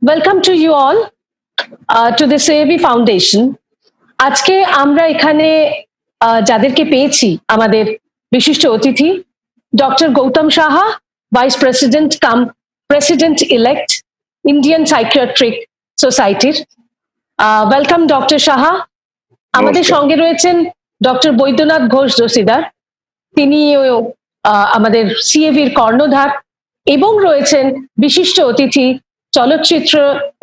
Welcome to you all to the Sevi Foundation. আজকে আমরা এখানে যাদেরকে পেয়েছি আমাদের বিশিষ্ট অতিথি doctor Gautam Saha, vice president cum president elect Indian psychiatric সোসাইটির। Welcome doctor Saha. আমাদের সঙ্গে রয়েছেন ডক্টর বৈদ্যনাথ ঘোষ দস্তিদার, তিনি আমাদের সিএভির কর্ণধার, এবং রয়েছেন বিশিষ্ট অতিথি চলচ্চিত্র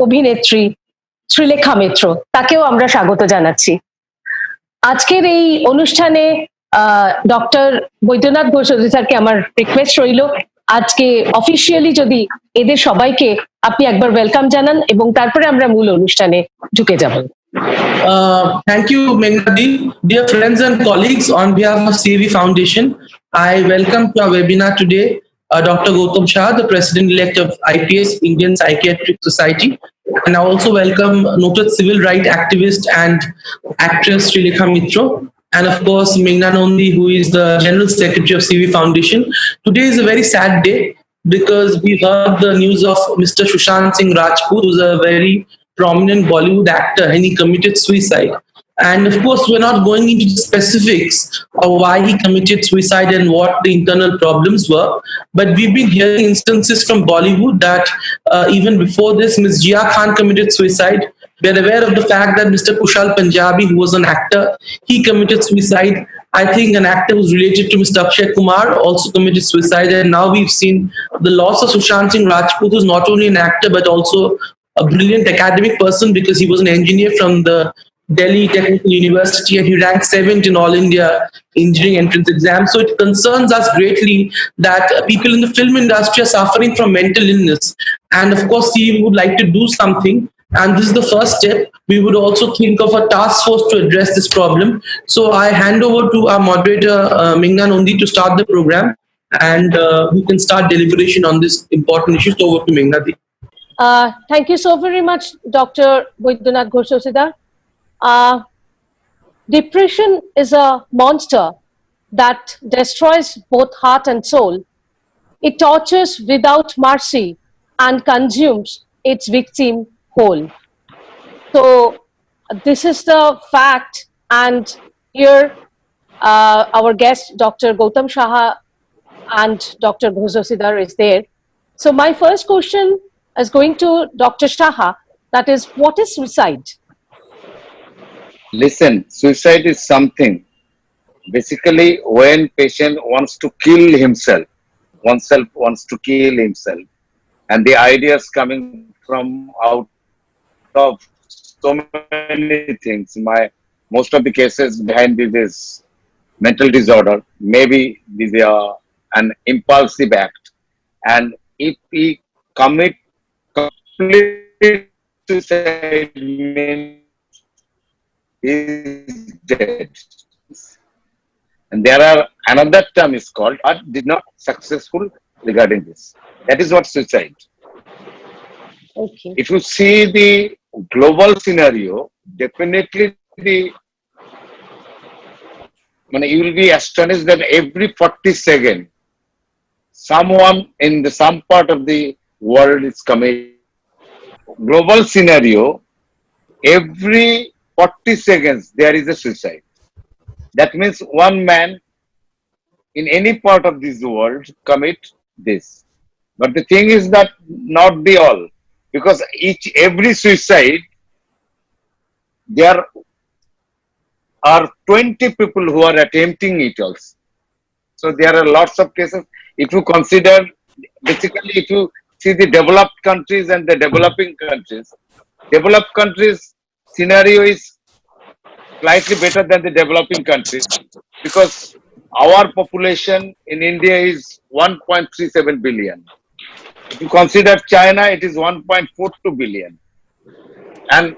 অভিনেত্রী শ্রীলেখা মিত্র, তাকেও আমরা স্বাগত জানাচ্ছি। আজকের এই অনুষ্ঠানে ডক্টর বৈদ্যনাথ ঘোষ স্যারকে আমার রিকোয়েস্ট রইল আজকে অফিসিয়ালি যদি এদের সবাইকে আপনি একবার ওয়েলকাম জানান এবং তারপরে আমরা মূল অনুষ্ঠানে ঢুকে যাব। Thank you, Menghadi. Dear friends and colleagues, on behalf of CAV Foundation, I welcome to our webinar today Dr. Gautam Shah, the President-elect of IPS, Indian Psychiatric Society. And I also welcome noted civil rights activist and actress Srilekha Mitra. And of course, Meghna Nandi, who is the General Secretary of CAV Foundation. Today is a very sad day because we heard the news of Mr. Sushant Singh Rajput, who's a very prominent Bollywood actor, and he committed suicide. And of course, we're not going into the specifics of why he committed suicide and what the internal problems were. But we've been hearing instances from Bollywood that even before this, Ms. Jia Khan committed suicide. We're aware of the fact that Mr. Kushal Punjabi, who was an actor, he committed suicide. I think an actor who's related to Mr. Akshay Kumar also committed suicide. And now we've seen the loss of Sushant Singh Rajput, who's not only an actor, but also a brilliant academic person because he was an engineer from the Delhi Technical University and he ranked 7th in All India engineering entrance exam. So it concerns us greatly that people in the film industry are suffering from mental illness. And of course, we would like to do something. And this is the first step. We would also think of a task force to address this problem. So I hand over to our moderator, Meghna Nandi, to start the program. And we can start deliberation on this important issue. So over to Meghna. Thank you so very much, Dr. Baidyanath Ghosh Dosida. Depression is a monster that destroys both heart and soul. It tortures without mercy and consumes its victim whole. So this is the fact, and here our guest, Dr. Gautam Saha and Dr. Ghosh Dosida is there. So my first question is going to Dr. Saha, that is, what is suicide? Listen, suicide is something, basically when patient wants to kill himself, oneself wants to kill himself, and the ideas coming from out of so many things. Most of the cases behind this is mental disorder, maybe this an impulsive act, and if we commit complete suicide means is dead. And there are another term is called but did not successful regarding this. That is what suicide. Okay. If you see the global scenario, definitely you will be astonished that every 40 seconds someone in some part of the world is committing. Global scenario, every 40 seconds there is a suicide. That means one man in any part of this world commit this. But the thing is that not the all, because every suicide there are 20 people who are attempting it also. So there are lots of cases. If you consider, basically if you see the developed countries and the developing countries scenario is slightly better than the developing countries because our population in India is 1.37 billion. If you consider China, it is 1.42 billion. And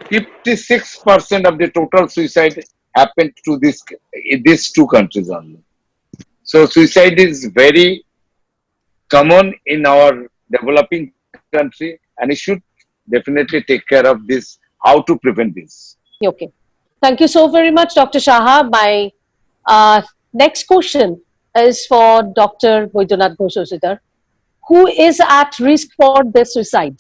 56% of the total suicide happened to these two countries only. So suicide is very common in our developing country, and it should definitely take care of this, how to prevent this. Okay. Thank you so very much, Dr. Saha. My next question is for Dr. Baidyanath Ghosh Dosida. Who is at risk for the suicide?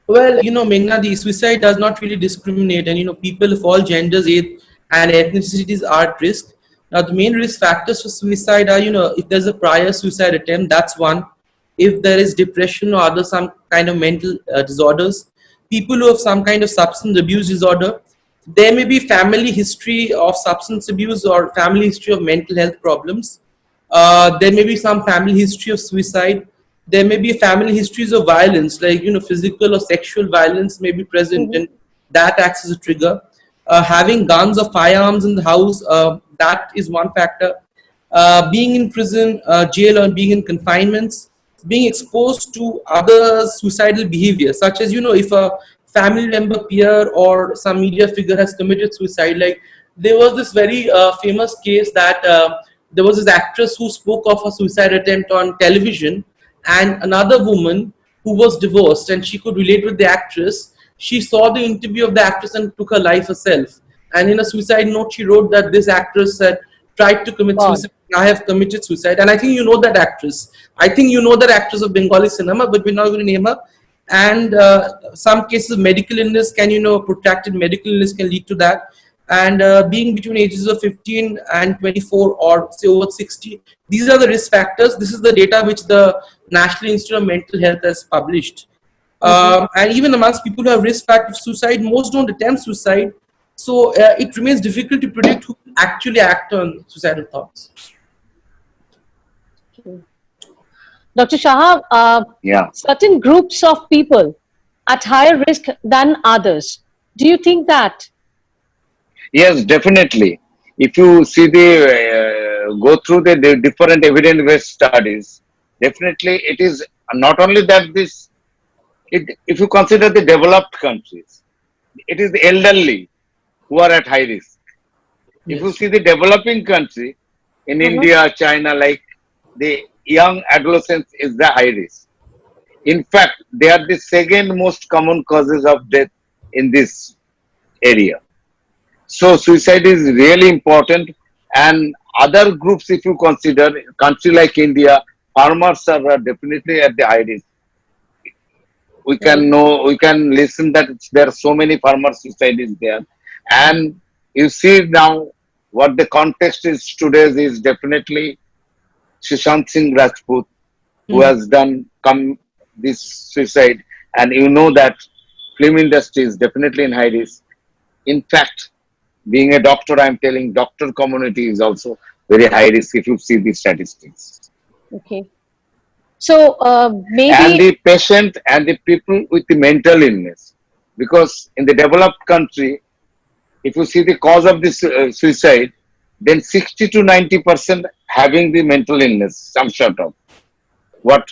Well, Meghna, the suicide does not really discriminate, and people of all genders, age, and ethnicities are at risk. Now, the main risk factors for suicide are, if there's a prior suicide attempt, that's one. If there is depression or other some kind of mental disorders, people who have some kind of substance abuse disorder, there may be family history of substance abuse or family history of mental health problems. There may be some family history of suicide. There may be family histories of violence, like physical or sexual violence may be present, Mhm. and that acts as a trigger. Having guns or firearms in the house, that is one factor. Being in prison, jail, or being in confinements, being exposed to other suicidal behavior, such as if a family member, peer, or some media figure has committed suicide. Like there was this very famous case that there was this actress who spoke of a suicide attempt on television, and another woman who was divorced and she could relate with the actress. She saw the interview of the actress and took her life herself. And in a suicide note, she wrote that this actress had tried to commit God. suicide. I have committed suicide. And I think you know that actress. I think you know that actress of Bengali cinema, but we're not going to name her. And some cases of medical illness can, protracted medical illness can lead to that. And being between ages of 15 and 24 or say over 60, these are the risk factors. This is the data which the National Institute of Mental Health has published. Mhm. And even amongst people who have risk factor of suicide, most don't attempt suicide. So it remains difficult to predict who actually act on suicidal thoughts. Dr. Shah, Yeah. certain groups of people at higher risk than others. Do you think that? Yes, definitely. If you see the go through the different evidence-based studies, definitely it is not only that this. If you consider the developed countries, it is the elderly who are at high risk. If you Yes. see the developing country in Mhm. India, China, like the young adolescents is the high risk. In fact, they are the second most common causes of death in this area. So suicide is really important. And other groups, if you consider country like India, farmers are definitely at the high risk. Right. We can listen that there are so many farmer suicide is there. And you see now what the context is today is definitely Sushant Singh Rajput, who Mhm. has done come this suicide. And you know that film industry is definitely in high risk. In fact, being a doctor, I'm telling doctor community is also very high risk if you see the statistics. Okay. So And maybe. the patient and the people with the mental illness, because in the developed country, if you see the cause of this suicide, then 60 to 90% having the mental illness, some sort of what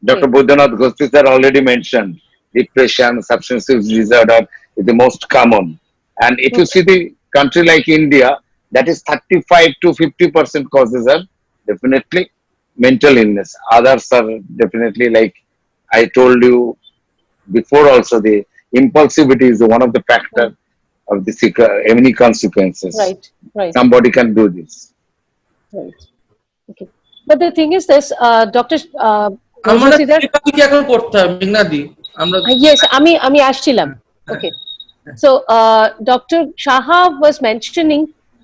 Dr. Okay. Buddhanath Ghosh sir already mentioned. Depression, substance use disorder is the most common. And if you see the country like India, that is 35 to 50% causes are definitely mental illness. Others are definitely, like I told you before also, the impulsivity is one of the factor Mm. of the any consequences. Right. Right. Somebody can do this. Right. Okay. But the thing is this, Dr. আমরা Ghoshadhar, সেটা কি এখন করতে হবে মেঘনাদি আমরা yes, আমি আসছিলাম. Okay. So Dr. Shaha was mentioning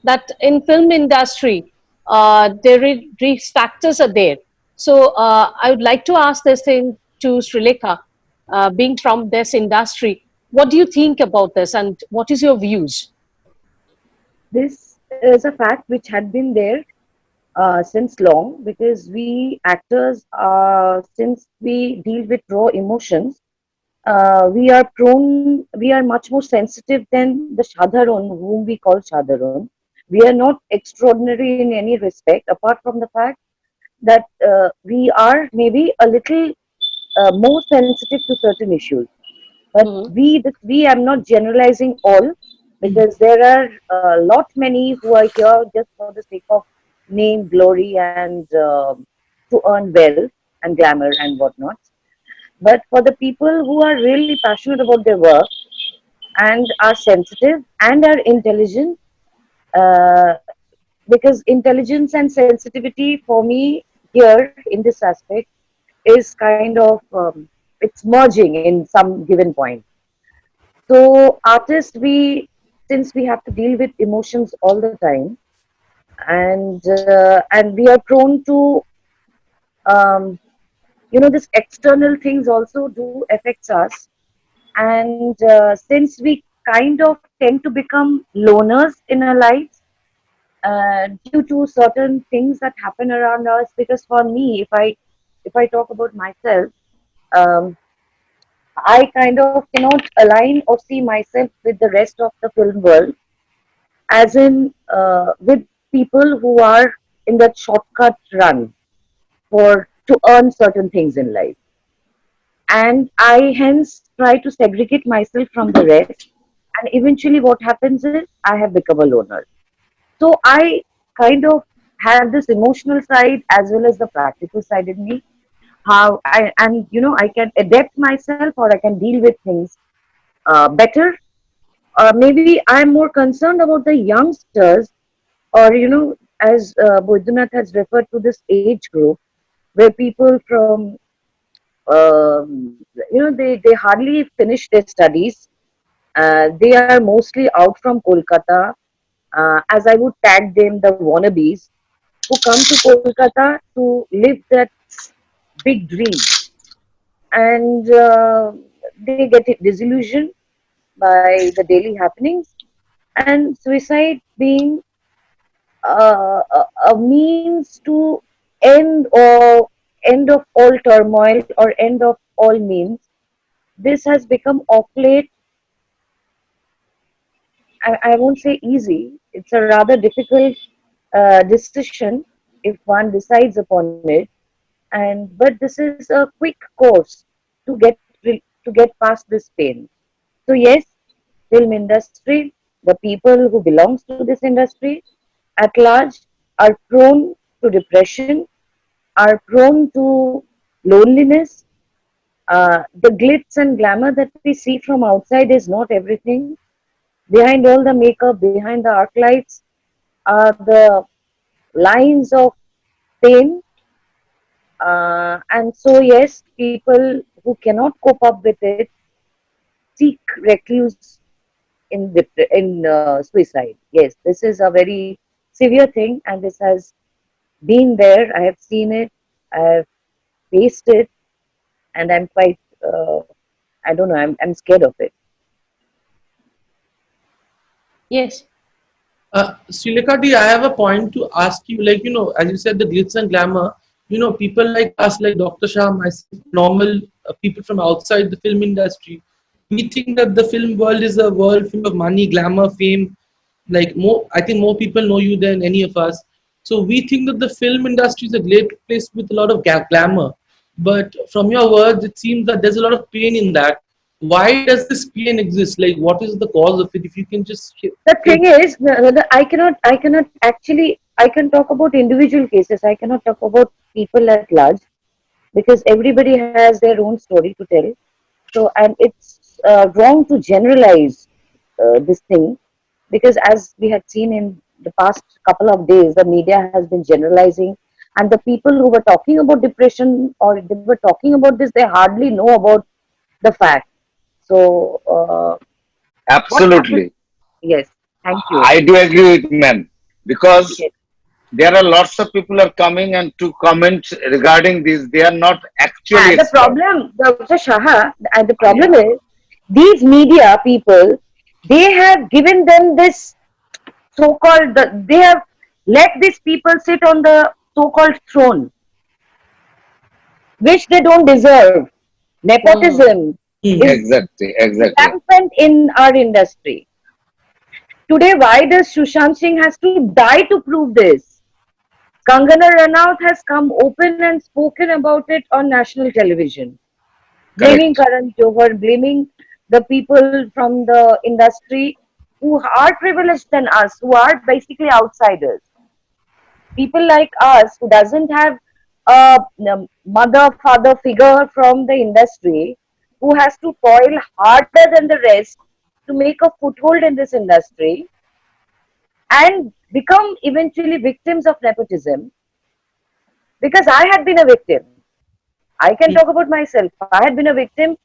that in film industry, there is risk factors are there. So I would like to ask this thing to Srilekha, being from this industry. What do you think about this, and what is your views? This is a fact which had been there since long, because we actors, since we deal with raw emotions, we are much more sensitive than the Shadharon, whom we call Shadharon. We are not extraordinary in any respect, apart from the fact that we are maybe a little more sensitive to certain issues. But Mhm. we I'm not generalizing all, because there are a lot many who are here just for the sake of name, glory, and to earn wealth and glamour and whatnot. But for the people who are really passionate about their work and are sensitive and are intelligent, uh, because intelligence and sensitivity for me here in this aspect is kind of it's merging in some given point. So artists, since we have to deal with emotions all the time, and we are prone to um, this external things also do affects us, and since we kind of tend to become loners in our lives due to certain things that happen around us. Because for me, if I talk about myself, um, I kind of cannot align or see myself with the rest of the film world, as in with people who are in that shortcut run for to earn certain things in life. And I hence try to segregate myself from the rest. And eventually, what happens is I have become a loner. So I kind of have this emotional side as well as the practical side in me. How I and I can adapt myself, or I can deal with things better. Maybe I'm more concerned about the youngsters, or as Bodhanath has referred to this age group, where people from they hardly finish their studies. They are mostly out from Kolkata, as I would tag them, the wannabes who come to Kolkata to live that big dream, and they get disillusioned by the daily happenings, and suicide being a means to end of all turmoil or end of all means. This has become of late, I won't say easy, it's a rather difficult decision if one decides upon it. But this is a quick course to get past this pain. So yes, film industry, the people who belongs to this industry at large are prone to depression, are prone to loneliness. The glitz and glamour that we see from outside is not everything. Behind all the makeup, behind the arc lights, are the lines of pain. And so, yes, people who cannot cope up with it seek recluse in suicide. Yes, this is a very severe thing, and this has been there. I have seen it. I have faced it, and I'm quite. I don't know. I'm scared of it. Yes. Srilekha Di, I have a point to ask you. Like, as you said, the glitz and glamour, people like us, like Dr. Shah, myself, normal people from outside the film industry, we think that the film world is a world full of money, glamour, fame. Like, I think more people know you than any of us. So we think that the film industry is a great place with a lot of glamour. But from your words, it seems that there's a lot of pain in that. Why does this pain exist? Like, what is the cause of it? If you can just The thing is, I cannot actually. I can talk about individual cases. I cannot talk about people at large, because everybody has their own story to tell. So, and it's wrong to generalize this thing, because as we had seen in the past couple of days, the media has been generalizing, and the people who were talking about depression or they were talking about this, they hardly know about the fact. So, what happens? Absolutely. Yes, thank you. I do agree with man because Yes. there are lots of people are coming and to comment regarding this. They are not actually The expert. problem, Dr. Shaha, the problem Yeah. is these media people, they have given them this so-called, they have let these people sit on the so-called throne, which they don't deserve. Mm. Nepotism Hmm. is Exactly. Exactly. rampant in our industry. Today, why does Sushant Singh has to die to prove this? Kangana Ranaut has come open and spoken about it on national television, blaming Correct. Karan Johar, blaming the people from the industry who are privileged than us, who are basically outsiders. People like us who doesn't have a mother, father figure from the industry, who has to toil harder than the rest to make a foothold in this industry and become eventually victims of nepotism, because I had been a victim. I can talk about myself. I had been a victim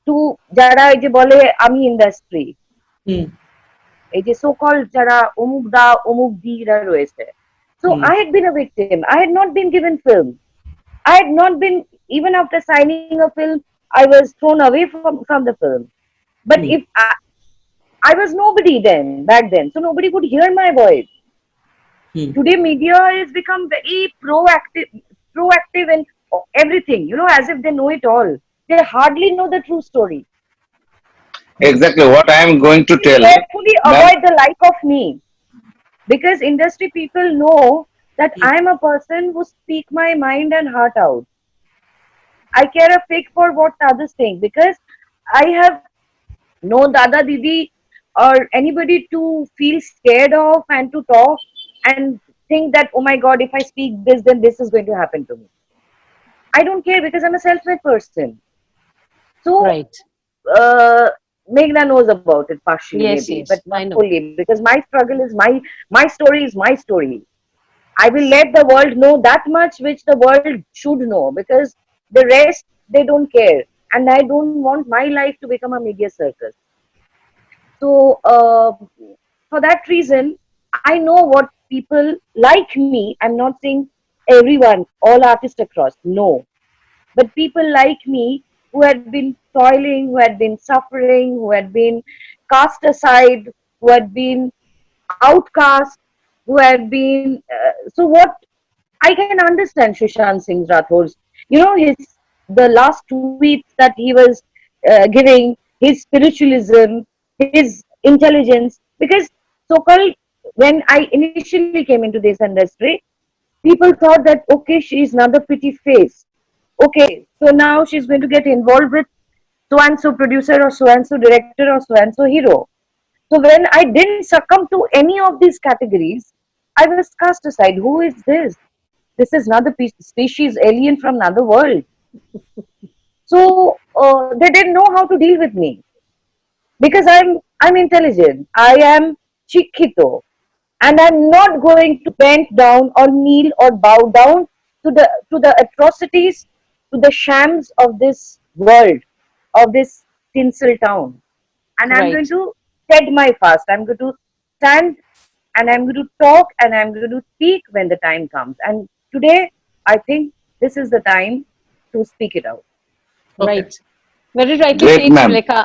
to যারা এই যে বলে আমি industry, Hmm. এই যে so called যারা অমুক দা অমুক দিরা রয়েছে. So I had been a victim. I had not been given film. I had not been, even after signing a film, I was thrown away from the film. But if I was nobody then, back then, so nobody could hear my voice. Today media has become very proactive in everything, you know, as if they know it all. They hardly know the true story. Exactly what I am going to tell. Carefully Ma'am, avoid the like of me, because industry people know that I am a person who speak my mind and heart out. I care a fig for what others think, because I have no dada didi or anybody to feel scared of and to talk and think that, oh my god, if I speak this, then this is going to happen to me. I don't care, because I'm a self-made person. So Right. Meghna knows about it partially, Yes, maybe, yes, but I not know. fully, because my struggle is my story is my story. I will let the world know that much which the world should know, because the rest they don't care, and I don't want my life to become a media circus. So for that reason, I know what people like me. I'm not saying everyone, all artists across, no, but people like me who had been toiling, who had been suffering, who had been cast aside, who had been outcast, who had been. So what I can understand Sushant Singh Rathor's, you know, his the last tweets that he was giving, his spiritualism, his intelligence, because so-called when I initially came into this industry, people thought that okay, she's another pretty face. Okay, so now she's going to get involved with so and so producer or so and so director or so and so hero. So when I didn't succumb to any of these categories, I was cast aside. Who is this? This is another species, alien from another world. So they didn't know how to deal with me, because I'm intelligent. I am chiquito, and I'm not going to bend down or kneel or bow down to the atrocities, to the shams of this world, of this tinsel town. And I'm Right. going to stead my fast. I'm going to stand, and I'm going to talk, and I'm going to speak when the time comes. And today, I think this is the time to speak it out. Okay. Right. Very rightly great, said, ma'am. Srilekha.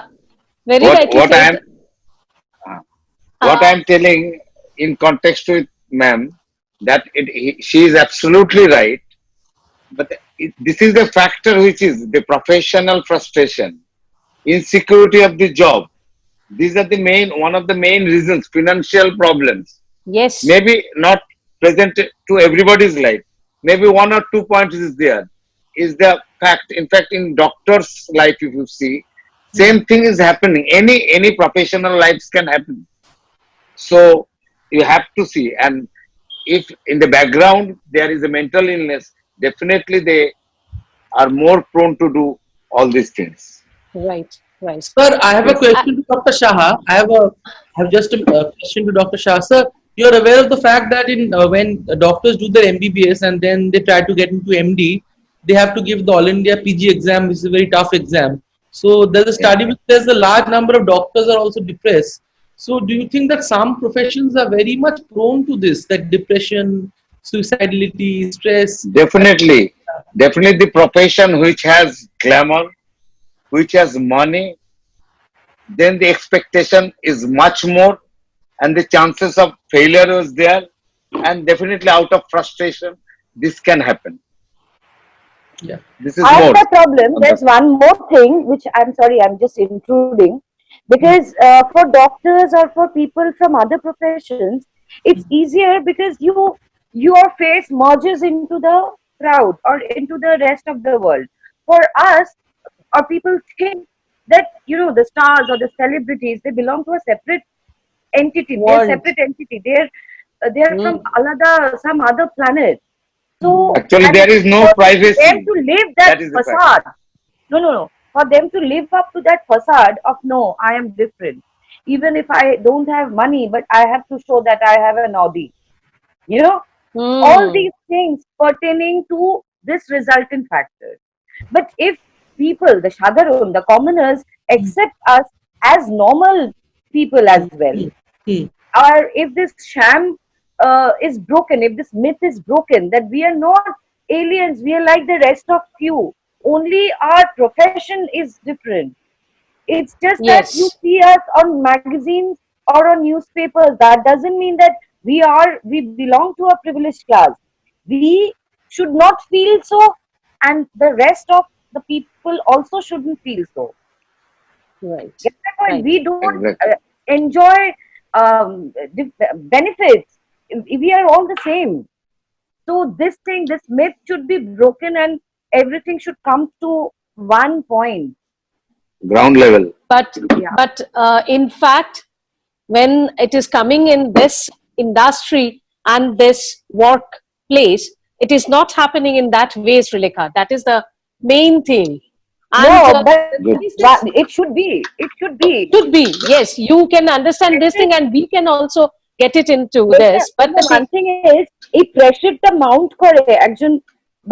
Very What rightly what I said. am what Uh, I am telling in context with ma'am, that she is absolutely right. But this is the factor which is the professional frustration, insecurity of the job. These are the main one of the main reasons. Financial problems, yes. maybe not present to everybody's life. Maybe one or 2 points is there. Is the fact. In fact, in doctor's life, if you see, same thing is happening. Any professional lives can happen. So you have to see, and if in the background there is a mental illness, definitely they are more prone to do all these things. Right. Right. Sir, I have a Yes. question to Dr. Shah. I have just a question to Dr. Shah. Sir, you're aware of the fact that in when doctors do their MBBS and then they try to get into MD, they have to give the All India PG exam, which is a very tough exam. So there's a Yeah, study which says a large number of doctors are also depressed. So do you think that some professions are very much prone to this, that depression, suicidality, stress? definitely, definitely the profession which has glamour, which has money, then the expectation is much more, and the chances of failure is there, and definitely out of frustration, this can happen. Yeah. This is I have more a problem. on the There's one more thing which I'm sorry, I'm just intruding. Because for doctors or for people from other professions, it's easier because your face merges into the crowd or into the rest of the world. For us, or people think that the stars or the celebrities, they belong to a separate entity. They're Warned. separate entity. They're from Mm. some other planet. So, actually and there is no for them privacy. to live that That is the fact. facade, no. For them to live up to that facade of no, I am different. Even if I don't have money, but I have to show that I have an Audi. You know, all Mm. these things pertaining to this resultant factor. But if people, the Shadaron, the commoners, accept us as normal people as well, Hmm. or if this sham is broken, if this myth is broken, that we are not aliens, we are like the rest of you, only our profession is different. It's just that you Yes. see us on magazines or on newspapers. That doesn't mean that we belong to a privileged class. We should not feel so, and the rest of the people also shouldn't feel so. Right. Get my point? Right. We don't Exactly. enjoy benefits. We are all the same. So this thing, this myth should be broken, and everything should come to one point. Ground level. But Yeah. in fact, when it is coming in this industry and this workplace, it is not happening in that way, Srilekha. That is the main thing. And No, but Good. it should be. It should be. should be, yes, you can understand this thing and we can also get it into this. But the thing, one thing is, এই প্রেশারটা Mount করে একজন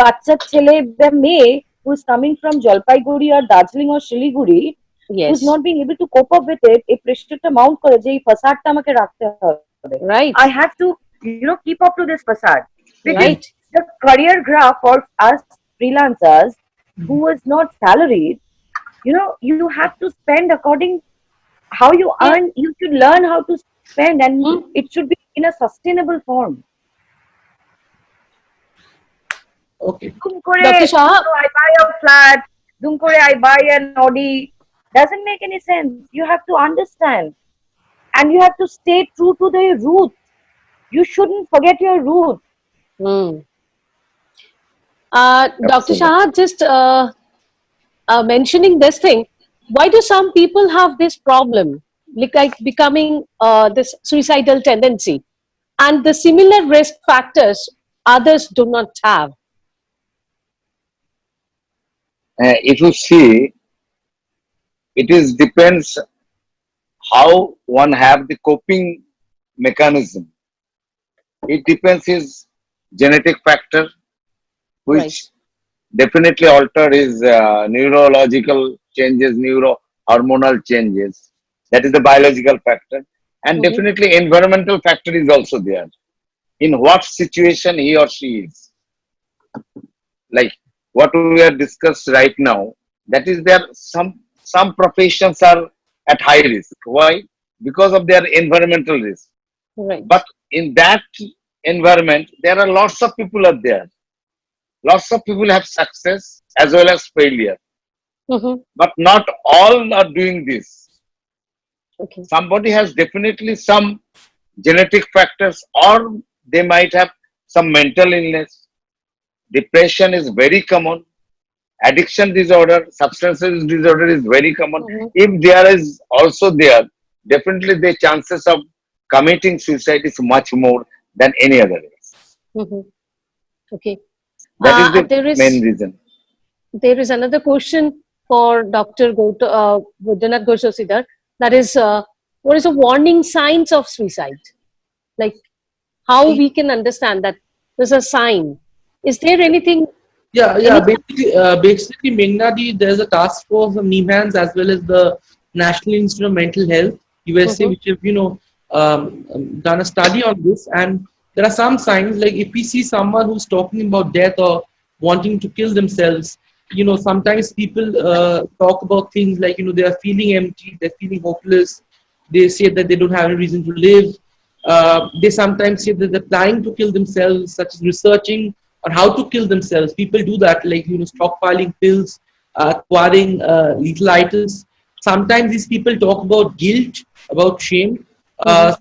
বাচ্চা ছেলে বা মেয়ে who is coming from Jalpaiguri or Darjeeling or Siliguri, who is yes, not being able to cope up with it, এই প্রেশারটা মাউন্ট করে যে এই ফাসাদটা আমাকে রাখতে হবে. right, I have to, keep up to this facade, because right, the career graph for us freelancers who is not salaried, you have to spend according how you earn. You should learn how to spend, and it should be in a sustainable form. Okay. Dum kore, Dr. Shah? I buy a flat, dum kore I buy an Audi, doesn't make any sense. You have to understand, and you have to stay true to the roots. You shouldn't forget your roots. Hmm. Dr. Absolutely. Shah, just mentioning this thing, why do some people have this problem, like becoming this suicidal tendency, and the similar risk factors others do not have? If you see, it is depends how one have the coping mechanism. It depends his genetic factor, which Right. definitely alter his neurological changes, neurohormonal changes. That is the biological factor, and Mhm. definitely environmental factor is also there. In what situation he or she is, like what we are discussed right now, that is there. Some professions are at high risk. Why? Because of their environmental risk. Right. But in that environment, there are lots of people are there. Lots of people have success as well as failure, Mhm. but not all are doing this. Okay. Somebody has definitely some genetic factors, or they might have some mental illness. Depression is very common. Addiction disorder, substance use disorder is very common. Mhm. If there is also there, definitely the chances of committing suicide is much more than any other else. Mhm. Okay. That is the There main is reason. another question for Dr. Buddhanath Ghosh-Dossidar. That is, what is the warning signs of suicide? Like, how we can understand that there's a sign. Is there anything? Yeah. Anything? Basically, Mengnadi, there's a task force of NIMHANS as well as the National Institute of Mental Health, USA, Mhm. which have done a study on this, and there are some signs like if we see someone who's talking about death or wanting to kill themselves, sometimes people talk about things like they are feeling empty, they're feeling hopeless, they say that they don't have any reason to live. They sometimes say that they're planning to kill themselves, such as researching on how to kill themselves. People do that, like stockpiling pills, acquiring lethal items. Sometimes these people talk about guilt, about shame.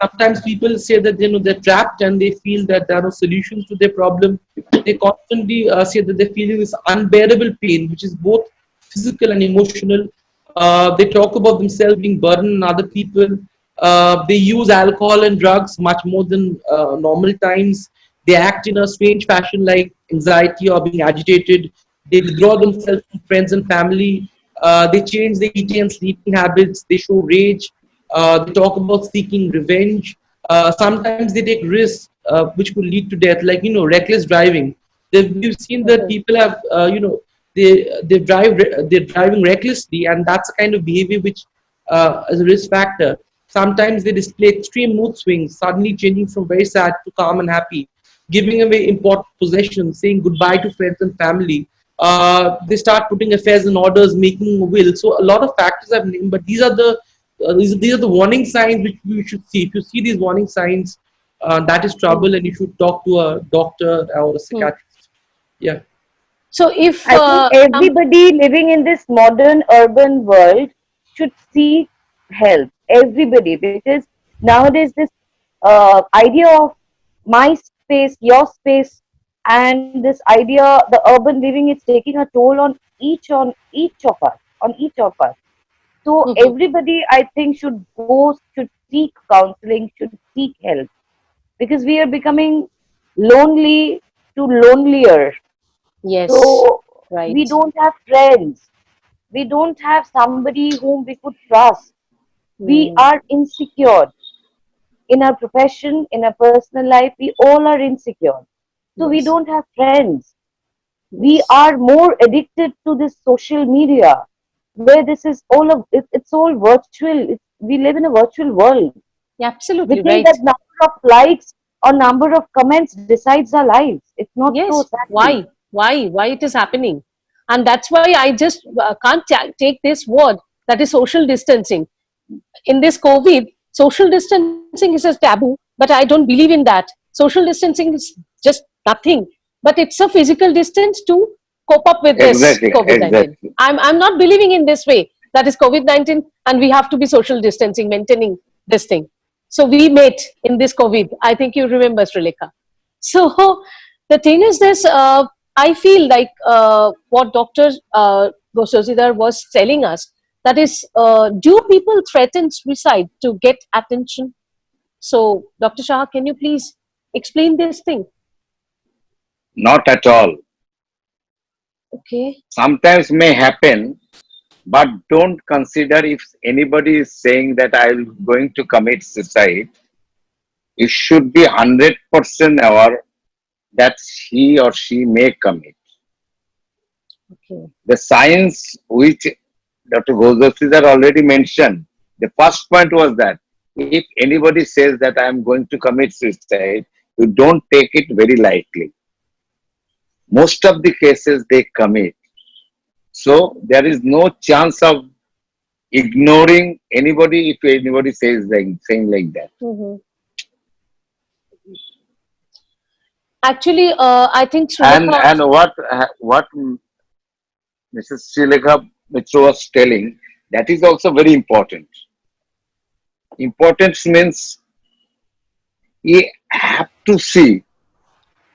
Sometimes people say that they're trapped and they feel that there are no solutions to their problem. They constantly say that they're feeling this unbearable pain, which is both physical and emotional. They talk about themselves being burdened on other people. They use alcohol and drugs much more than normal times. They act in a strange fashion like anxiety or being agitated. They withdraw themselves from friends and family. They change their eating and sleeping habits. They show rage. They talk about seeking revenge. Sometimes they take risks which could lead to death, like reckless driving. We've seen that people have they're driving recklessly, and that's a kind of behavior which is a risk factor. Sometimes they display extreme mood swings, suddenly changing from very sad to calm and happy, giving away important possessions, saying goodbye to friends and family. They start putting affairs in orders, making a will. So a lot of factors I've named, but these are the warning signs which we should see. If you see these warning signs, that is trouble, and you should talk to a doctor or a psychiatrist. Yeah. So if I think everybody living in this modern urban world should seek help. Everybody, because nowadays this idea of my space, your space, and this idea, the urban living, is taking a toll on each of us. So Mhm. everybody, I think, should seek counseling, should seek help, because we are becoming lonely to lonelier. Yes, So right. we don't have friends. We don't have somebody whom we could trust. We Mm. are insecure in our profession, in our personal life. We all are insecure. So we Yes, don't have friends. We yes. are more addicted to this social media, where this is it's all virtual. We live in a virtual world. You're We absolutely think right. that number of likes or number of comments decides our lives. It's not so, Yes. sadly. Why it is happening? And that's why I just can't take this word, that is social distancing. In this COVID, social distancing is a taboo, but I don't believe in that. Social distancing is just nothing, but it's a physical distance to cope up with this Exactly, COVID-19. exactly. I'm not believing in this way. That is COVID-19, and we have to be social distancing, maintaining this thing. So we met in this COVID. I think you remember, Srilekha. So the thing is this, I feel like what Dr. Gosozidar was telling us, that is, do people threaten suicide to get attention? So, Dr. Shah, can you please explain this thing? Not at all. Okay. Sometimes may happen, but don't consider if anybody is saying that I'm going to commit suicide. You should be 100% aware that he or she may commit. Okay. The science which Dr. Goswami already mentioned, the first point was that if anybody says that I am going to commit suicide, you don't take it very lightly. Most of the cases they commit. So there is no chance of ignoring anybody if anybody says saying like that. Mhm. Actually, I think And Srilekha. what Mrs. Srilekha Mitra was telling, that is also very important. Importance means you have to see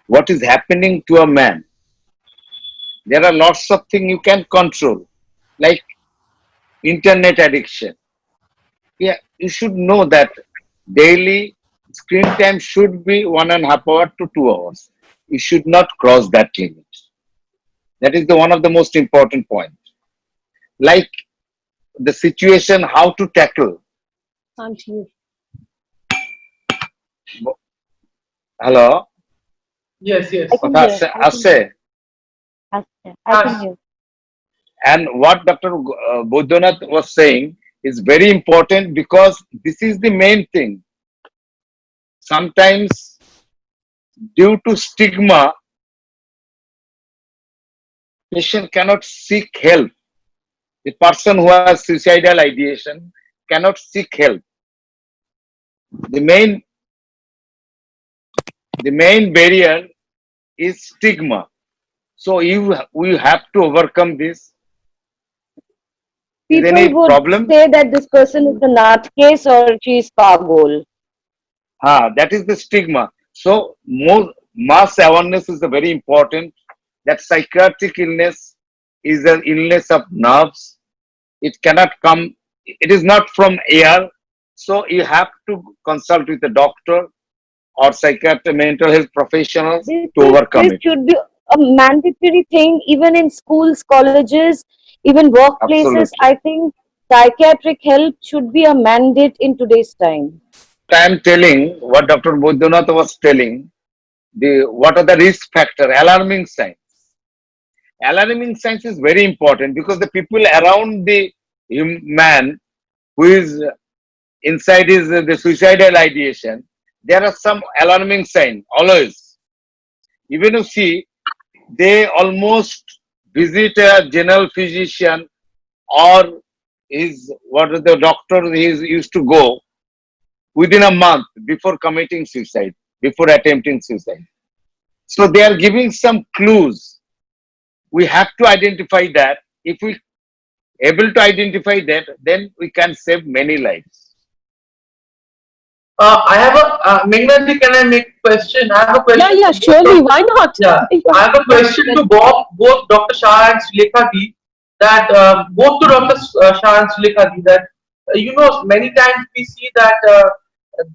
what is happening to a man. There are lots of things you can control, like internet addiction. Yeah, you should know that daily screen time should be 1.5 hours to 2 hours. You should not cross that limit. That is the one of the most important points. Like the situation, how to tackle. Can't hear. Yes, Hello, yes. I can hear. I can Ase. hear. I can hear. And what Dr. Bodhanath was saying is very important because this is the main thing. Sometimes, due to stigma, patient cannot seek help. The person who has suicidal ideation cannot seek help. The main the main barrier is stigma. So we have to overcome this. Is People any would problem? say that this person is a nutcase or she's pagol. That is the stigma. So more mass awareness is very important. That psychiatric illness is an illness of nerves. It cannot come. It is not from air. So you have to consult with a doctor or psychiatrist, mental health professionals to overcome This it. should be a mandatory thing, even in schools, colleges, even workplaces. Absolutely. I think psychiatric help should be a mandate in today's time. I am telling what Dr. Bodhanath was telling. What are the risk factor, alarming signs? alarming signs is very important because the people around the man who is inside his the suicidal ideation, there are some alarming signs always. Even you see, they almost visit a general physician or his what is the doctor he is used to go within a month before committing suicide, before attempting suicide. So they are giving some clues. We have to identify that. If we able to identify that, then we can save many lives. I have a Meghna, can I make a question? I have a question. Yeah, surely. Why not? Yeah, I have a question to both Dr. Shah and Sulekha Ji, that both to Dr. Shah and Sulekha Ji, that many times we see that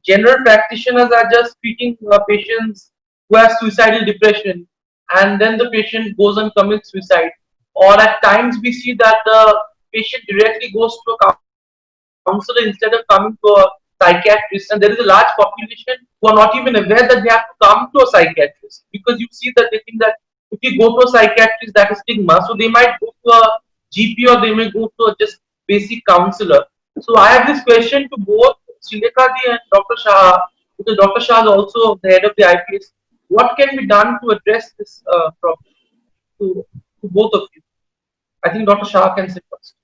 general practitioners are just treating patients who have suicidal depression, and then the patient goes and commits suicide. Or at times we see that the patient directly goes to a counselor instead of coming to a psychiatrist, and there is a large population who are not even aware that they have to come to a psychiatrist, because you see that they think that if you go to a psychiatrist, that is stigma, so they might go to a GP or they may go to a just basic counselor. So I have this question to both Sulekha Ji and Dr. Shah, because Dr. Shah is also the head of the IPS. What can be done to address this problem to both of you? I think Dr. Shah can say first.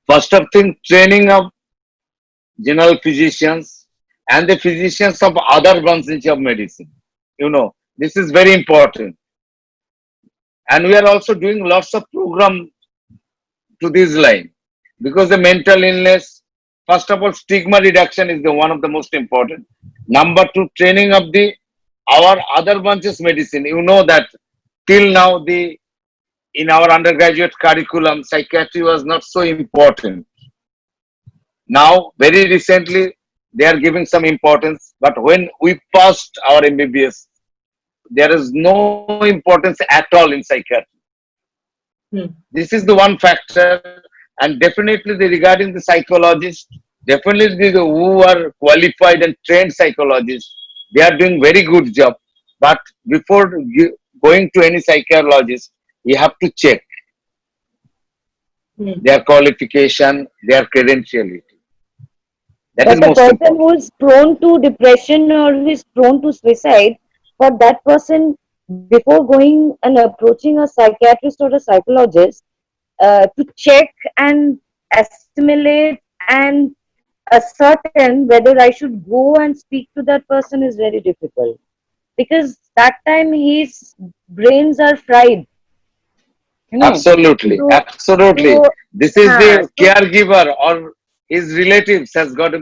First of thing, training of general physicians and the physicians of other branches of medicine. This is very important. And we are also doing lots of program to this line, because the mental illness, first of all, stigma reduction is the one of the most important. Number two, training of our other branches medicine. That till now in our undergraduate curriculum, psychiatry was not so important. Now, very recently, they are giving some importance. But when we passed our MBBS, there is no importance at all in psychiatry. This is the one factor. And definitely regarding the psychologists, definitely who are qualified and trained psychologists, they are doing very good job. But before going to any psychologist, you have to check their qualification, their credentiality. That But is the most person important. who is prone to depression or who is prone to suicide, for that person, before going and approaching a psychiatrist or a psychologist, to check and assimilate and ascertain whether I should go and speak to that person is very difficult, because that time his brains are fried. Absolutely, So, absolutely. so, This is the so caregiver or his relatives has got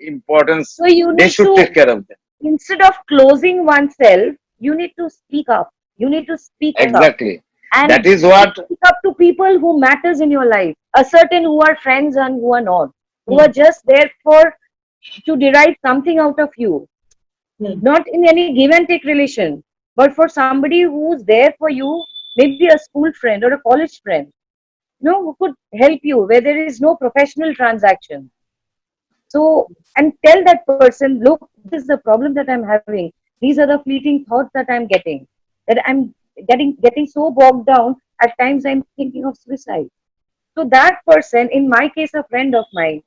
importance. so you They need should to, take care of them. instead of closing oneself, you need to speak up. You need to speak up Exactly. That and is what. speak up to people who matters in your life. A certain who are friends and who are not, who are just there for to derive something out of you, not in any give and take relation, but for somebody who's there for you, maybe a school friend or a college friend, who could help you where there is no professional transaction. So, and tell that person, look, this is the problem that I'm having. These are the fleeting thoughts that I'm getting. That I'm getting so bogged down. At times, I'm thinking of suicide. So that person, in my case, a friend of mine,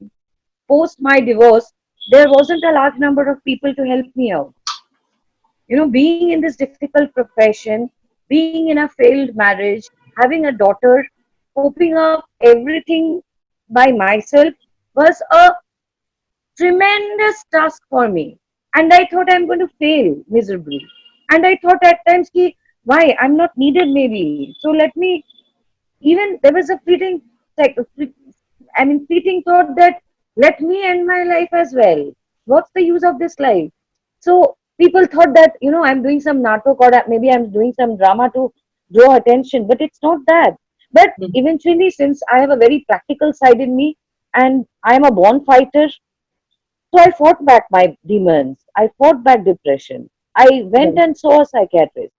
post my divorce, there wasn't a large number of people to help me out. Being in this difficult profession, being in a failed marriage, having a daughter, coping up everything by myself was a tremendous task for me. And I thought I'm going to fail miserably. And I thought at times, why? I'm not needed maybe. So let me, even there was a fleeting thought that let me end my life as well. What's the use of this life? So people thought that, I'm doing some natok or maybe I'm doing some drama to draw attention, but it's not that. But eventually, since I have a very practical side in me and I am a born fighter, so I fought back my demons. I fought back depression. I went and saw a psychiatrist.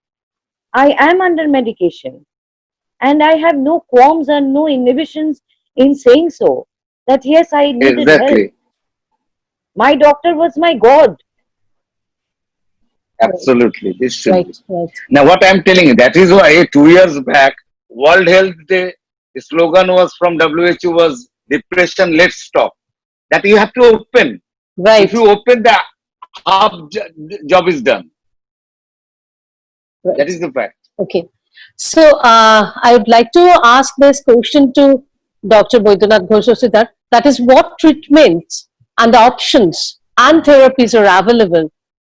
I am under medication and I have no qualms and no inhibitions in saying so. That yes, I needed help. Exactly. My doctor was my God. Absolutely. This should Right, be. right. Now, what I'm telling you, that is why 2 years back, World Health Day, the slogan was from WHO was depression, let's stop. That you have to open. Right. If you open, the half job is done. Right. That is the fact. Okay. So I would like to ask this question to Dr. Boidonath Ghosh, that is, what treatments and options and therapies are available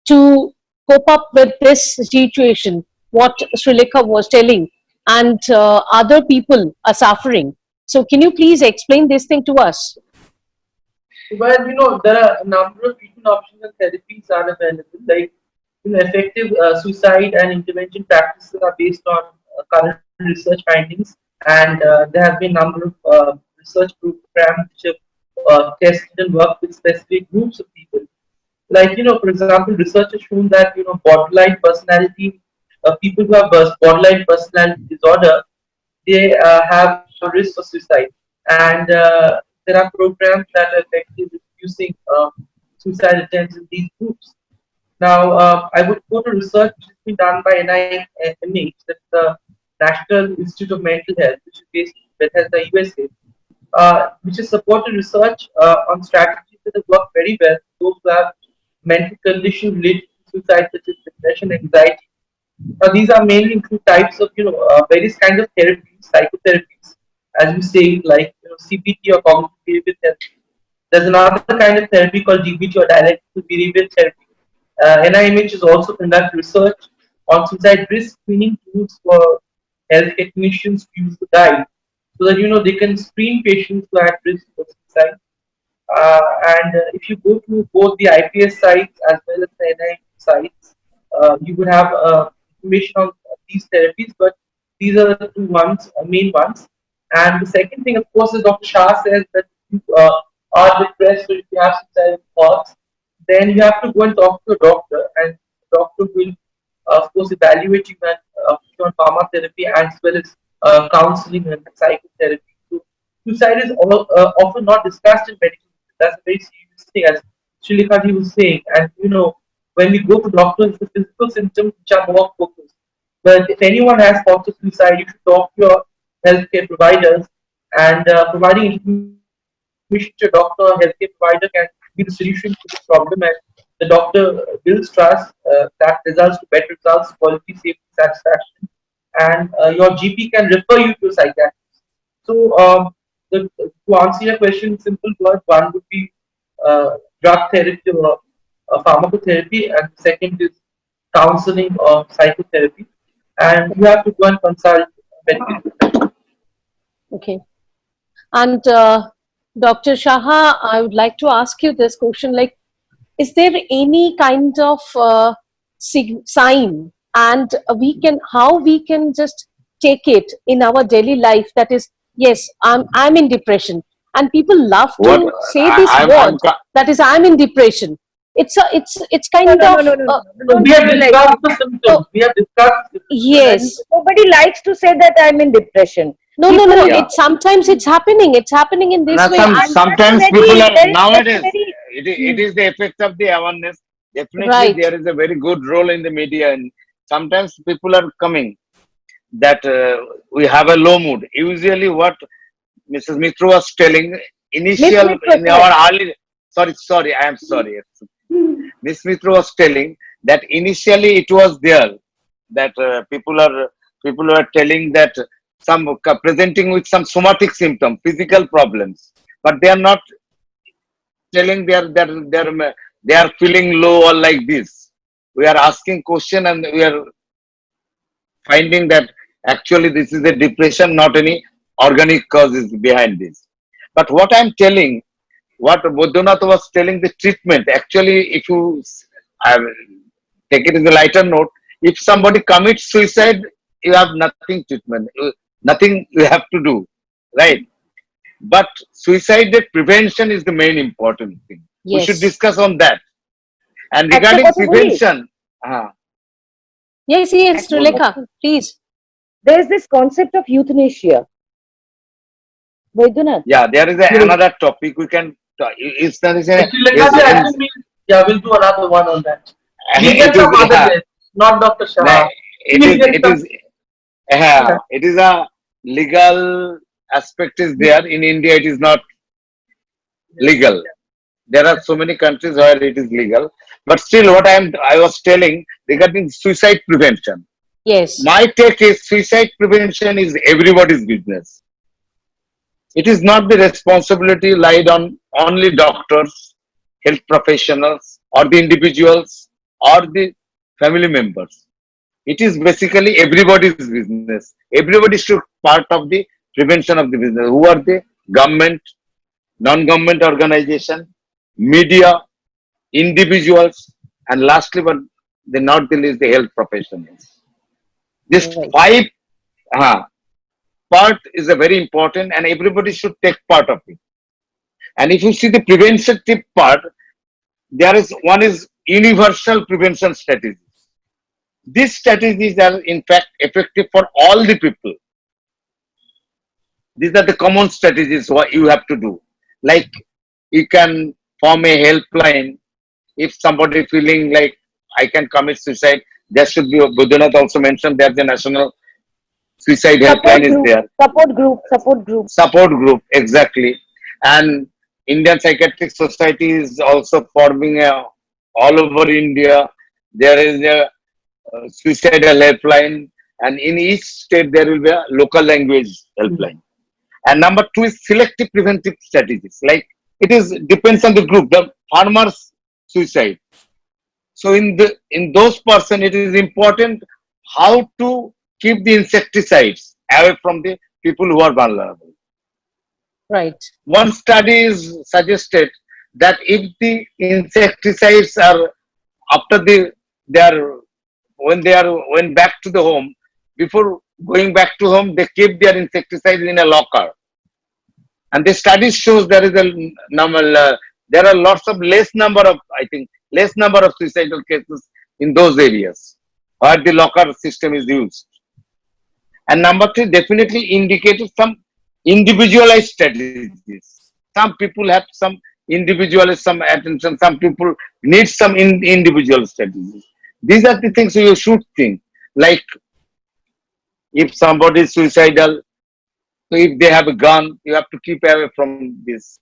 to cope up with this situation, what Srilekha was telling, and other people are suffering. So can you please explain this thing to us? Well, there are a number of treatment options and therapies are available. Like, effective suicide and intervention practices are based on current research findings, and there have been a number of research programs which have tested and worked with specific groups of people. Like, for example, research has shown that, borderline personality, people who have borderline personality disorder, they have a risk for suicide. And there are programs that are effective in reducing suicide attempts in these groups. Now, I would quote a research which has been done by NIMH, that's the National Institute of Mental Health, which is based in Bethesda, USA, which has supported research on strategies that have worked very well for those who have mental conditions related to suicide, such as depression, anxiety. These are mainly include types of, various kinds of therapies, psychotherapies, as we say, like, CBT or cognitive behavioral therapy. There's another kind of therapy called DBT or dialectical behavioral therapy. NIMH has also conducted research on suicide risk screening tools for health technicians to use the guide, so that they can screen patients who are at risk for suicide. And if you go to both the IPS sites as well as the NIMH sites, you would have information on these therapies, but these are the two ones, main ones. And the second thing, of course, is Dr. Shah says that if you are depressed or if you have suicidal thoughts, then you have to go and talk to a doctor, and the doctor will, of course, evaluate you and put you on pharmacotherapy as well as counseling and psychotherapy. So, suicide is often not discussed in medicine. That's a very serious thing, as Srilekha was saying. And when we go to doctors, the physical symptoms which are more focused. But if anyone has thoughts of suicide, you should talk to your healthcare providers, and providing information to your doctor or healthcare provider can be the solution to this problem. And the doctor builds trust that results to better results, quality, safety, satisfaction, and your GP can refer you to a psychiatrist. So, to answer your question in simple words, one would be drug therapy or pharmacotherapy, and the second is counseling or psychotherapy. And you have to go and consult medical. Okay. And Dr. Shaha, I would like to ask you this question, like, is there any kind of sign and how we can just take it in our daily life, that is, yes, I'm in depression, and people love to What say this word, that is, I'm in depression. It's kind of We have discussed the symptoms. We have discussed. yes. Nobody likes to say that I'm in depression. No. Yeah. It's sometimes it's happening. It's happening in this Now, way. sometimes very- people are very- nowadays. very- It is the effect of the awareness. Definitely, Right. there is a very good role in the media, and sometimes people are coming that we have a low mood. Usually, what Mrs. Mitra was telling initial Mitra, in our early. Sorry, I am sorry. Miss Mitra was telling that initially it was there that people are telling that some presenting with some somatic symptom, physical problems, but they are not telling they are feeling low or like this. We are asking question and we are finding that actually this is a depression, not any organic causes behind this. But what I'm telling, what Boidonath was telling, the treatment, actually, if you take it in the lighter note, if somebody commits suicide, you have nothing treatment, nothing you have to do, right? But suicide prevention is the main important thing. We should Yes. discuss on that. And Acha, regarding kotha boli? prevention, Yes, Srilekha, please. There is this concept of euthanasia. Boidonath. yeah, there is another topic we can. Is there is a, Srilekha, I think yeah, we'll do another one on that. We it get is, the mother death, not Dr. Shah. nah, it We is, get it the- is, it is a legal aspect is there. In India, it is not legal. There are so many countries where it is legal, but still, what I was telling regarding suicide prevention. Yes. My take is suicide prevention is everybody's business. It is not the responsibility laid on only doctors, health professionals, or the individuals, or the family members. It is basically everybody's business. Everybody should part of the prevention of the business. Who are the government, non-government organization, media, individuals, and lastly, but the not the least, the health professionals. This Right. five part is a very important, and everybody should take part of it. And if you see the preventative part, there is one is universal prevention strategies. These strategies are in fact effective for all the people. These are the common strategies what you have to do. Like you can form a helpline. If somebody feeling like I can commit suicide, there should be. Buddhanath also mentioned that the national suicide helpline is there. Support group, exactly. And Indian Psychiatric Society is also forming all over India. There is a suicidal helpline, and in each state there will be a local language helpline. And number two is selective preventive strategies. Like it is depends on the group. The farmers suicide. So in those person, it is important how to keep the insecticides away from the people who are vulnerable. Right. One study is suggested that if the insecticides are after they are when they are when back to the home, before going back to home, they keep their insecticides in a locker. And the study shows there is a number. There are lots of less number of less number of suicidal cases in those areas where the locker system is used. And number three definitely indicated some individualized strategies. Some people have some individualized some attention. Some people need some individual strategies. These are the things you should think. Like if somebody is suicidal, so if they have a gun, you have to keep away from this.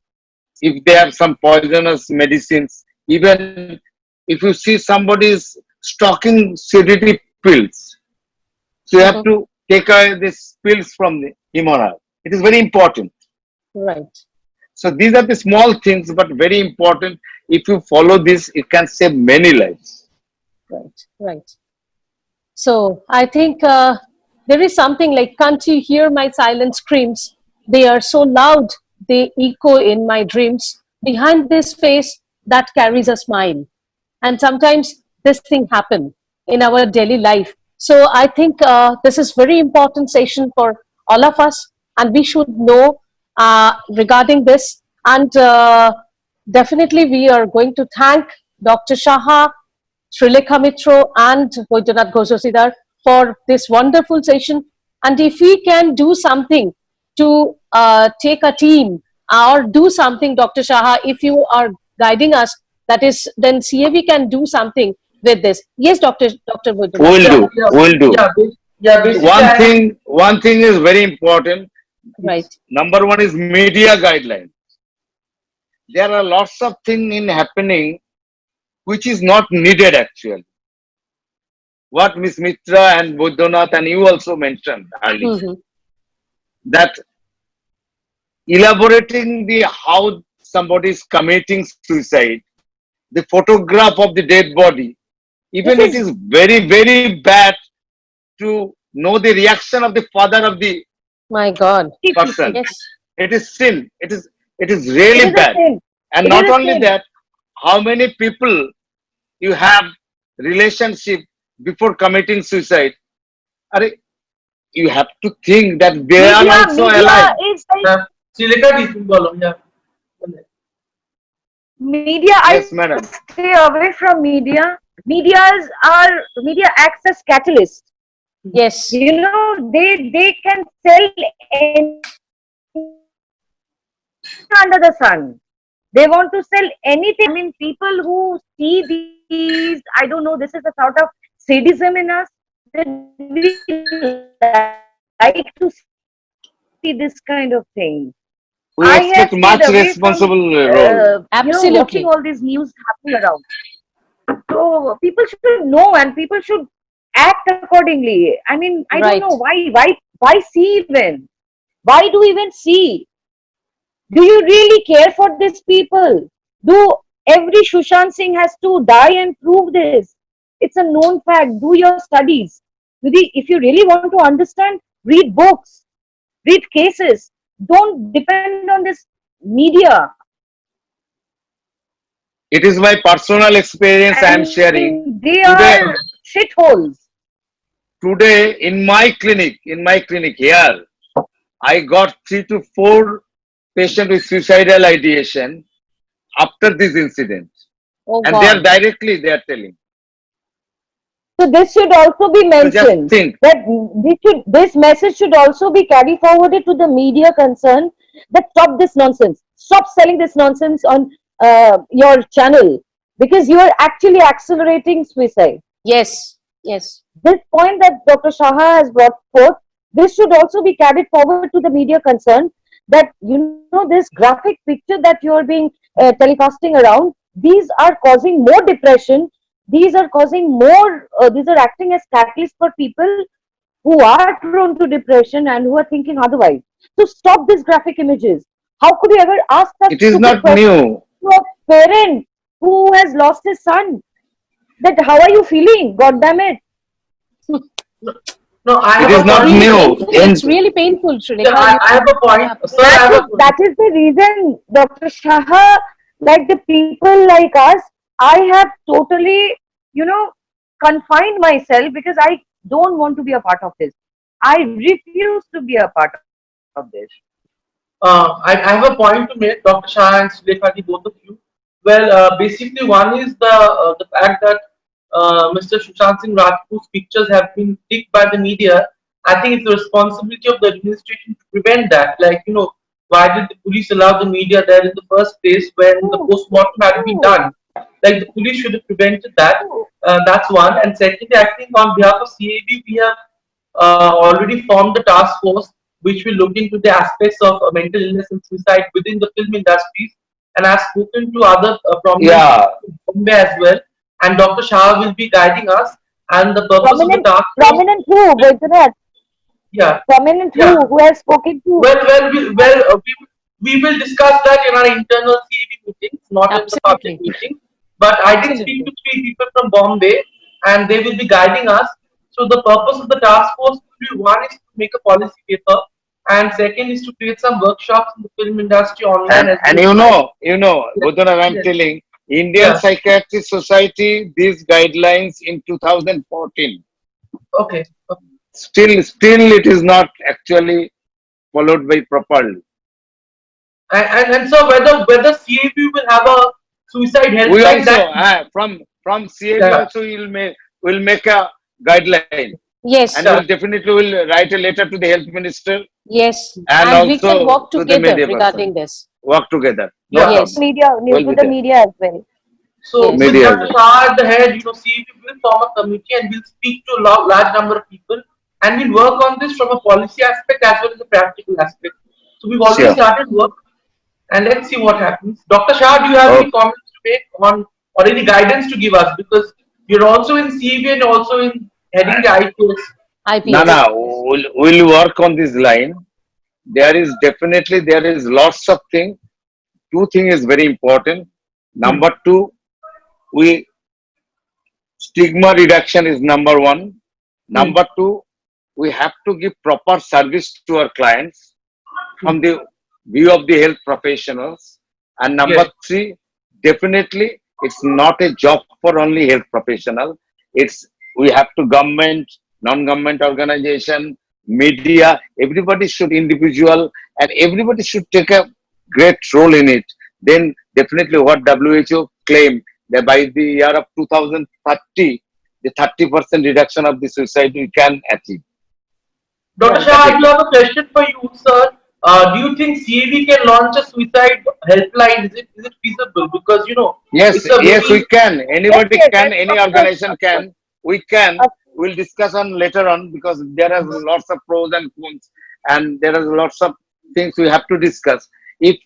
If they have some poisonous medicines, even if you see somebody is stocking sedative pills, so you have to take away these pills from him or her. It is very important. Right. So these are the small things, but very important. If you follow this, it can save many lives. Right. Right. So I think there is something like, can't you hear my silent screams? They are so loud, they echo in my dreams. Behind this face that carries a smile. And sometimes this thing happen in our daily life. So I think this is very important session for all of us, and we should know regarding this. And definitely we are going to thank Dr. Shaha, Srilekha Mitro, and Boydonath Ghosh for this wonderful session. And if we can do something to take a team or do something, Dr. Shaha, if you are guiding us, that is, then CAV can do something with this. Yes, Dr. Boydonath. We'll do. Basically, One thing is very important. Right. Number one is media guidelines. There are lots of things in happening which is not needed actually. What Ms. Mitra and Buddhanath and you also mentioned earlier, that elaborating the how somebody is committing suicide, the photograph of the dead body, even it is very, very bad to know the reaction of the father of the My God. person. Yes. It is sin. It is really bad. And not only that, how many people you have relationship before committing suicide? You have to think that they are also alive. Media, Yes, I madam. stay away from media. Media acts as catalyst. Yes. You know, they can sell anything under the sun. They want to sell anything. I mean, people who see I don't know, this is a sort of sadism in us that we like to see this kind of thing. We I expect have much stayed away responsible from, role. Absolutely. watching all these news happening around. So people should know and people should act accordingly. I mean, I don't Right. know why see even? Why do even see? Do you really care for these people? Do every Sushant Singh has to die and prove this? It's a known fact. Do your studies. If you really want to understand, read books, read cases. Don't depend on this media. It is my personal experience I am sharing. They Today, are shitholes. today in my clinic here, I got 3 to 4 patients with suicidal ideation after this incident. Oh, And God. they are telling. So this should also be So just mentioned think. that this message should also be carried forwarded to the media concerned that stop this nonsense. Stop selling this nonsense on your channel because you are actually accelerating suicide. Yes. Yes. This point that Dr. Shah has brought forth, this should also be carried forward to the media concerned that this graphic picture that you are being telecasting around, these are causing more depression. These are causing more. These are acting as catalysts for people who are prone to depression and who are thinking otherwise. So stop these graphic images. How could you ever ask that It is stupid not question new. to a parent who has lost his son? That how are you feeling? God damn it! No, I It have is a not point. new. It's really painful, Srilekha. Yeah, I have a point. Sir, I have a point. That is the reason, Dr. Shah, like the people like us, I have totally, confined myself because I don't want to be a part of this. I refuse to be a part of this. I have a point to make, Dr. Shah and Sulekha, both of you. Well, basically, one is the fact that Mr. Sushant Singh Rajput's pictures have been leaked by the media. I think it's the responsibility of the administration to prevent that. Like, why did the police allow the media there in the first place when the postmortem had been done? Like, the police should have prevented that. That's one. And secondly, I think on behalf of CAB, we have already formed the task force which will look into the aspects of mental illness and suicide within the film industries. And I've spoken to other prominent Yeah. people in Bombay as well. And Dr. Shah will be guiding us. And the purpose of the task force, Prominent who, Vaidyanath? yeah, Prominent yeah. who has spoken to? We will discuss that in our internal CAB meetings, not in the public Absolutely. meeting. But I did speak to 3 people from Bombay, and they will be guiding us. So the purpose of the task force will be, one is to make a policy paper, and second is to create some workshops in the film industry online. And Bodhana, I'm Yes. telling, Indian Yeah. Psychiatry Society, these guidelines in 2014. Okay. Still it is not actually followed by properly. And so whether CAB will have a suicide We helpline also that from CAB Yeah. also will make a guideline, Yes. and we'll definitely will write a letter to the health minister Yes. and we can also work to the together media regarding person. this. Work together. No Yeah. Yes. problem. Media, Well to with the that. media as well. So Yes. with Media Dr. as Shah at the head, CAB will form a committee and will speak to a large number of people, and we'll work on this from a policy aspect as well as a practical aspect. So we've already Sure. started work, and let's see what happens. Dr. Shah, do you have any Okay. comments to make on or any guidance to give us, because you're also in CAB and also in heading the IPS. IPS. No, we'll work on this line. There is lots of things. 2 things is very important. Number 2, stigma reduction is number 1. Number 2, we have to give proper service to our clients from the view of the health professionals. And number Yes. 3, definitely it's not a job for only health professional. We have to government, non-government organization, media, everybody should individual and everybody should take a great role in it. Then definitely what WHO claimed that by the year of 2030, the 30% reduction of the suicide we can achieve. Dr. Shah, I do have a question for you, sir. Do you think CAV can launch a suicide helpline? Is it feasible? Because Yes, it's a yes, very we can. Anybody Yes, can, yes, any of course, organization of course, can. We can. of We'll discuss on later on because there are lots of pros and cons, and there are lots of things we have to discuss. If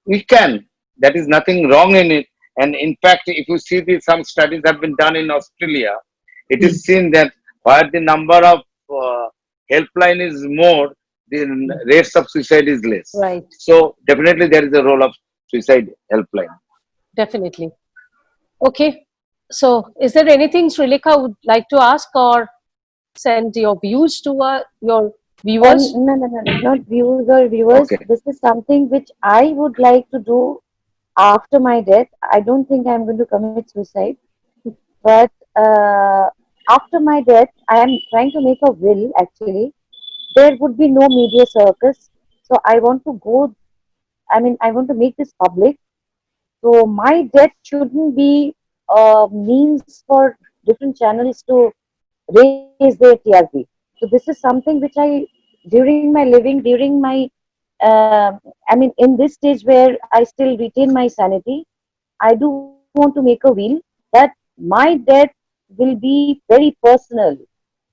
we can, there is nothing wrong in it. And in fact, if you see some studies have been done in Australia, it is seen that where the number of helpline is more, the rates of suicide is less. Right. So definitely there is a role of suicide helpline. Definitely. Okay. So, is there anything Srilekha would like to ask or send your views to your viewers? no, no, no, no, not viewers or viewers. Okay. This is something which I would like to do after my death. I don't think I'm going to commit suicide, but after my death, I am trying to make a will actually. There would be no media circus. So I want to go, I mean, I want to make this public. So my death shouldn't be a means for different channels to raise their TRP. So this is something which I, during my living, during my, I mean, in this stage where I still retain my sanity, I do want to make a will that my death will be very personal.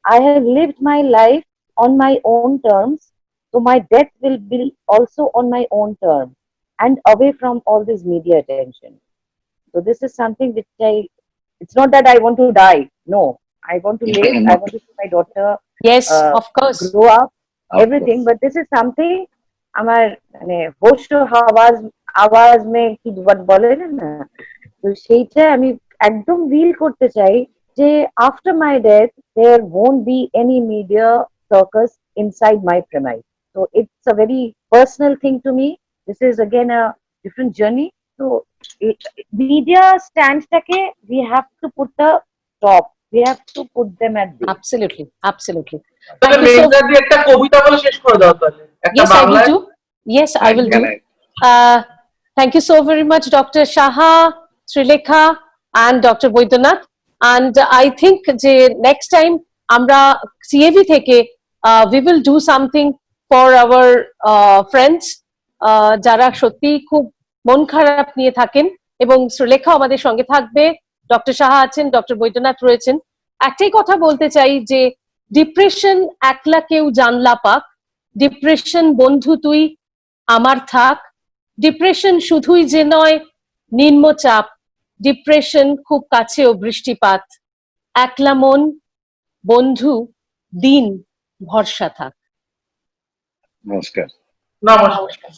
I have lived my life on my own terms, so my death will be also on my own terms and away from all this media attention. So this is something which it's not that I want to die. No, I want to live. I want to see my daughter Yes, of course. grow up, Of everything. course. But this is something আমার মানে হোশ আওয়াজ আওয়াজ মে কি বলে না, তো সেইটা আমি একদম রিল করতে চাই যে after my death there won't be any media circus inside my premise. So it's a very personal thing to me. This is again a different journey. So media standটাকে we have to put a stop. We have to put them at bay. Absolutely. Absolutely. তাহলে Thank you so মেঘনাদি একটা কবিতা বলে শেষ করে দাও তাহলে একটা Yes, I will বাংলায় do. Yes, I will do. Can I? Thank you so very much, Dr. Shaha, Srilekha, and Dr. Boidonath. And I think যে next time আমরা CAV থেকে we will do something for our friends যারা সত্যি খুব মন খারাপ নিয়ে থাকেন, এবং শ্রীলেখা আমাদের সঙ্গে থাকবে, ডক্টর সাহা আছেন, ডক্টর বৈদ্যনাথ রয়েছেন। একটাই কথা বলতে চাই যে ডিপ্রেশন একলা কেউ জানলা পাক, ডিপ্রেশন বন্ধু তুই আমার থাক, ডিপ্রেশন শুধুই যে নয় নিম্নচাপ, ডিপ্রেশন খুব কাছেও বৃষ্টিপাত, একলা মন বন্ধু দিন ভরসা থাক। Namaskar. নমস্কার।